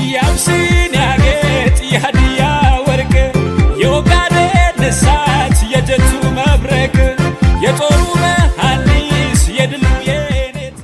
ያብሲን ያጌጥ የሀዲያ ወርቅ የኦጋዴን እሳት የጀቱ መብረቅ የጦሩ መሐንዲስ የድሉ የኔት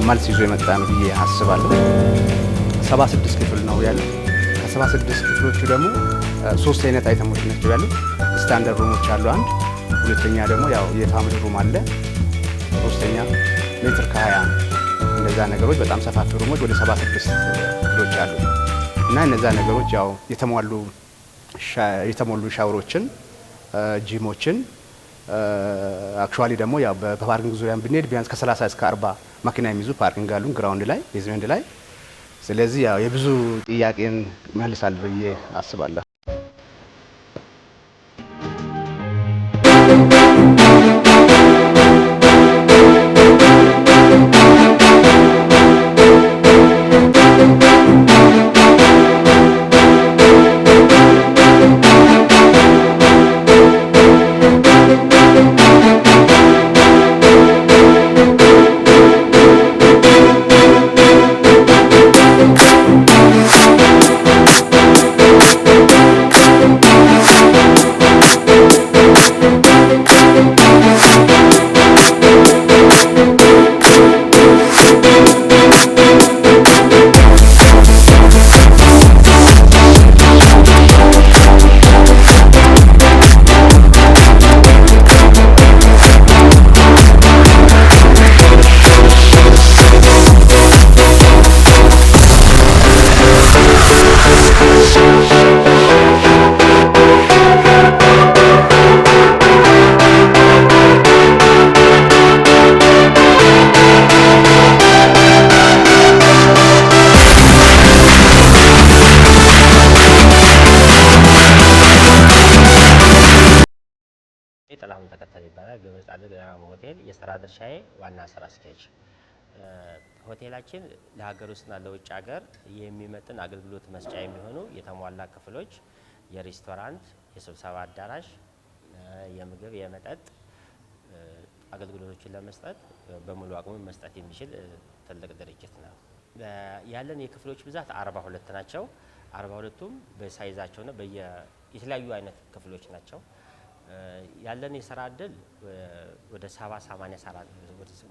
መልስ ይዞ የመጣ ነው ብዬ አስባለሁ። 76 ክፍል ነው ያለው። ከ76 ክፍሎቹ ደግሞ 3 አይነት አይተሞች ናቸው ያሉት። ስታንዳርድ ሩሞች አሉ አንድ፣ ሁለተኛ ደግሞ ያው የፋሚሊ ሩም አለ፣ ሶስተኛ ሜትር ከ20 እነዛ ነገሮች በጣም ሰፋፊ ሩሞች ወደ 76 ክፍሎች አሉ እና እነዛ ነገሮች ያው የተሞሉ ሻወሮችን ጂሞችን አክቹአሊ ደግሞ ያው በፓርኪንግ ዙሪያ ብንሄድ ቢያንስ ከ30 እስከ 40 መኪና የሚይዙ ፓርኪንግ አሉ ግራውንድ ላይ ቤዝመንት ላይ። ስለዚህ ያው የብዙ ጥያቄን መልሳል ብዬ አስባለሁ። ጥላሁን ተከተል ይባላል። በመጻደቅ ሆቴል የሥራ ድርሻዬ ዋና ስራ አስኪያጅ። ሆቴላችን ለሀገር ውስጥና ለውጭ ሀገር የሚመጥን አገልግሎት መስጫ የሚሆኑ የተሟላ ክፍሎች፣ የሬስቶራንት፣ የስብሰባ አዳራሽ፣ የምግብ፣ የመጠጥ አገልግሎቶችን ለመስጠት በሙሉ አቅሙ መስጠት የሚችል ትልቅ ድርጅት ነው። ያለን የክፍሎች ብዛት 42 ናቸው። 42ቱም በሳይዛቸውና የተለያዩ አይነት ክፍሎች ናቸው። ያለን የሥራ እድል ወደ 70-80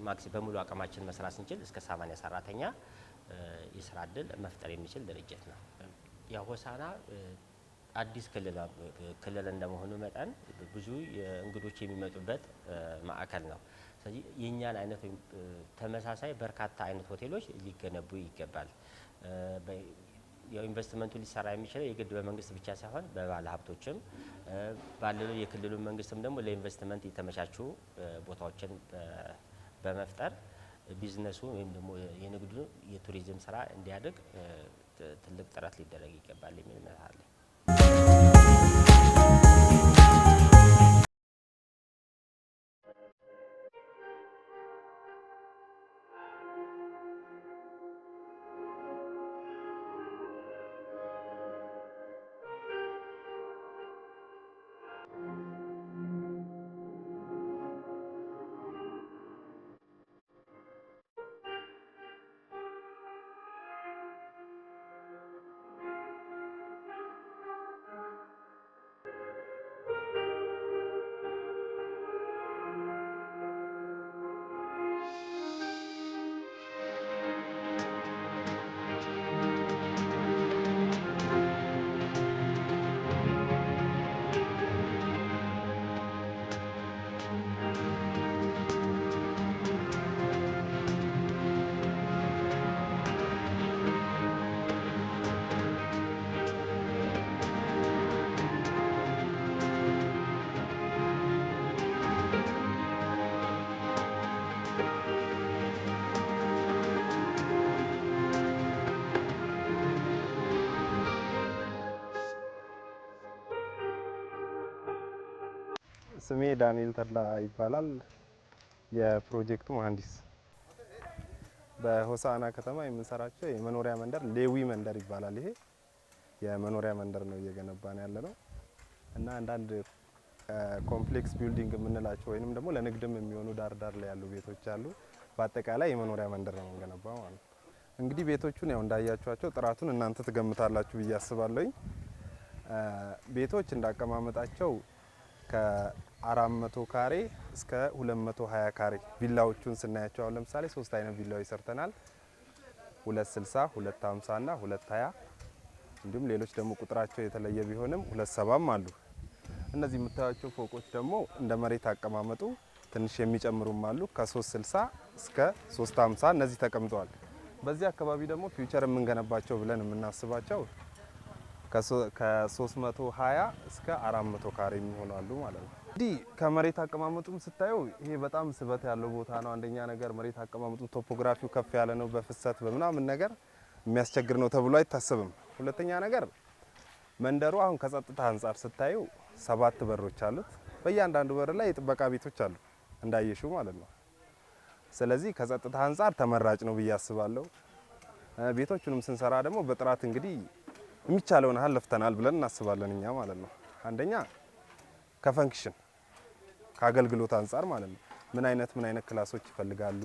ማክሲ በሙሉ አቅማችን መስራት ስንችል እስከ 80 ሰራተኛ የሥራ እድል መፍጠር የሚችል ድርጅት ነው። ያው ሆሳዕና አዲስ ክልል እንደመሆኑ መጠን ብዙ እንግዶች የሚመጡበት ማዕከል ነው። ስለዚህ የኛን አይነት ተመሳሳይ በርካታ አይነት ሆቴሎች ሊገነቡ ይገባል። ኢንቨስትመንቱ ሊሰራ የሚችለው የግድ በመንግስት ብቻ ሳይሆን በባለ ሀብቶችም ባለው የክልሉ መንግስትም ደግሞ ለኢንቨስትመንት የተመቻቹ ቦታዎችን በመፍጠር ቢዝነሱ ወይም ደግሞ የንግዱ የቱሪዝም ስራ እንዲያድግ ትልቅ ጥረት ሊደረግ ይገባል የሚል መርህ አለ። ስሜ ዳንኤል ተድላ ይባላል። የፕሮጀክቱ መሀንዲስ። በሆሳዕና ከተማ የምንሰራቸው የመኖሪያ መንደር ሌዊ መንደር ይባላል። ይሄ የመኖሪያ መንደር ነው እየገነባን ያለ ነው እና አንዳንድ ኮምፕሌክስ ቢልዲንግ የምንላቸው ወይንም ደግሞ ለንግድም የሚሆኑ ዳር ዳር ላይ ያሉ ቤቶች አሉ። በአጠቃላይ የመኖሪያ መንደር ነው የምንገነባው ማለት ነው። እንግዲህ ቤቶቹን ያው እንዳያችኋቸው ጥራቱን እናንተ ትገምታላችሁ ብዬ አስባለሁ። ቤቶች እንዳቀማመጣቸው ከ400 ካሬ እስከ 220 ካሬ ቪላዎቹን ስናያቸው አሁን ለምሳሌ 3 አይነት ቪላዎች ሰርተናል። 260፣ 250 እና 220 እንዲሁም ሌሎች ደግሞ ቁጥራቸው የተለየ ቢሆንም 270ም አሉ። እነዚህ የምታዩቸው ፎቆች ደግሞ እንደ መሬት አቀማመጡ ትንሽ የሚጨምሩም አሉ። ከ360 እስከ 350 እነዚህ ተቀምጠዋል። በዚህ አካባቢ ደግሞ ፊውቸር የምንገነባቸው ብለን የምናስባቸው ከ320 እስከ 400 ካሬ የሚሆኑ አሉ ማለት ነው። እንግዲህ ከመሬት አቀማመጡም ስታዩ ይሄ በጣም ስበት ያለው ቦታ ነው። አንደኛ ነገር መሬት አቀማመጡ ቶፖግራፊው ከፍ ያለ ነው። በፍሰት በምናምን ነገር የሚያስቸግር ነው ተብሎ አይታሰብም። ሁለተኛ ነገር መንደሩ አሁን ከጸጥታ አንጻር ስታዩ 7 በሮች አሉት። በእያንዳንዱ በር ላይ የጥበቃ ቤቶች አሉ እንዳየሹ ማለት ነው። ስለዚህ ከጸጥታ አንጻር ተመራጭ ነው ብዬ አስባለሁ። ቤቶቹንም ስንሰራ ደግሞ በጥራት እንግዲህ የሚቻለውን ያህል ለፍተናል ብለን እናስባለን እኛ ማለት ነው። አንደኛ ከፈንክሽን ከአገልግሎት አንጻር ማለት ነው ምን አይነት ክላሶች ይፈልጋሉ፣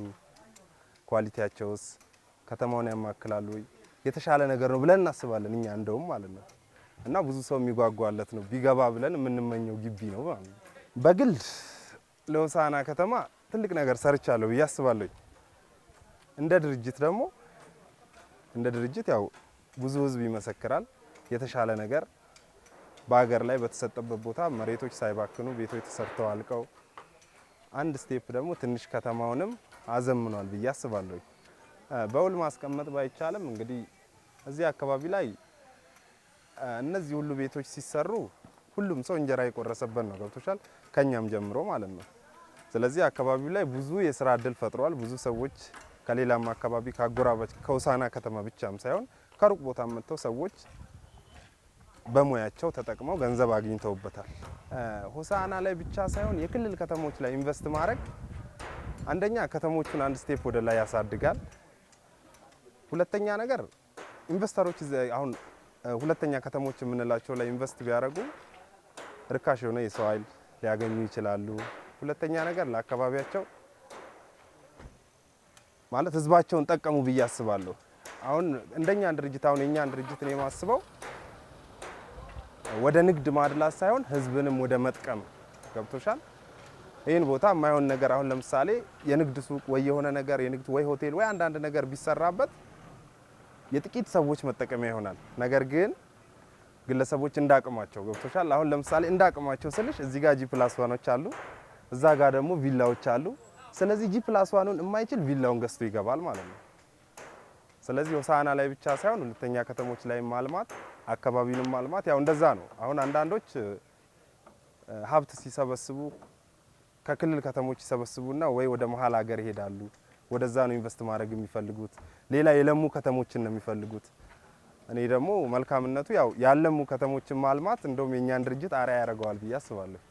ኳሊቲያቸውስ ከተማውን ያማክላሉ ወይ የተሻለ ነገር ነው ብለን እናስባለን እኛ እንደውም ማለት ነው። እና ብዙ ሰው የሚጓጓለት ነው ቢገባ ብለን የምንመኘው ግቢ ነው ማለት ነው። በግል ለሆሳዕና ከተማ ትልቅ ነገር ሰርቻለሁ ብዬ አስባለሁ። እንደ ድርጅት ያው ብዙ ህዝብ ይመሰክራል። የተሻለ ነገር በአገር ላይ በተሰጠበት ቦታ መሬቶች ሳይባክኑ ቤቶች ተሰርተው አልቀው አንድ ስቴፕ ደግሞ ትንሽ ከተማውንም አዘምኗል ብዬ አስባለሁ። በውል ማስቀመጥ ባይቻልም እንግዲህ እዚህ አካባቢ ላይ እነዚህ ሁሉ ቤቶች ሲሰሩ ሁሉም ሰው እንጀራ የቆረሰበት ነው። ገብቶሻል? ከኛም ጀምሮ ማለት ነው። ስለዚህ አካባቢው ላይ ብዙ የስራ እድል ፈጥሯል። ብዙ ሰዎች ከሌላም አካባቢ ከአጎራባች ከሆሳዕና ከተማ ብቻም ሳይሆን ከሩቅ ቦታ መጥተው ሰዎች በሙያቸው ተጠቅመው ገንዘብ አግኝተውበታል። ሆሳዕና ላይ ብቻ ሳይሆን የክልል ከተሞች ላይ ኢንቨስት ማድረግ አንደኛ ከተሞቹን አንድ ስቴፕ ወደ ላይ ያሳድጋል። ሁለተኛ ነገር ኢንቨስተሮች አሁን ሁለተኛ ከተሞች የምንላቸው ላይ ኢንቨስት ቢያደርጉ ርካሽ የሆነ የሰው ኃይል ሊያገኙ ይችላሉ። ሁለተኛ ነገር ለአካባቢያቸው ማለት ህዝባቸውን ጠቀሙ ብዬ አስባለሁ። አሁን እንደኛ ድርጅት አሁን የኛን ድርጅት ነው የማስበው ወደ ንግድ ማድላት ሳይሆን ህዝብንም ወደ መጥቀም። ገብቶሻል? ይህን ቦታ የማይሆን ነገር አሁን ለምሳሌ የንግድ ሱቅ ወይ የሆነ ነገር የንግድ ወይ ሆቴል ወይ አንዳንድ ነገር ቢሰራበት የጥቂት ሰዎች መጠቀሚያ ይሆናል። ነገር ግን ግለሰቦች እንዳቅማቸው ገብቶሻል? አሁን ለምሳሌ እንዳቅማቸው ስልሽ እዚህ ጋር G+1ዎች አሉ፣ እዛ ጋር ደግሞ ቪላዎች አሉ። ስለዚህ G+1ን የማይችል ቪላውን ገዝቶ ይገባል ማለት ነው። ስለዚህ ሆሳዕና ላይ ብቻ ሳይሆን ሁለተኛ ከተሞች ላይ ማልማት አካባቢንም ማልማት ያው እንደዛ ነው። አሁን አንዳንዶች ሀብት ሲሰበስቡ ከክልል ከተሞች ይሰበስቡና ወይ ወደ መሀል ሀገር ይሄዳሉ። ወደዛ ነው ኢንቨስት ማድረግ የሚፈልጉት። ሌላ የለሙ ከተሞችን ነው የሚፈልጉት። እኔ ደግሞ መልካምነቱ ያው ያለሙ ከተሞችን ማልማት እንደውም የኛን ድርጅት አርአያ ያደርገዋል ብዬ አስባለሁ።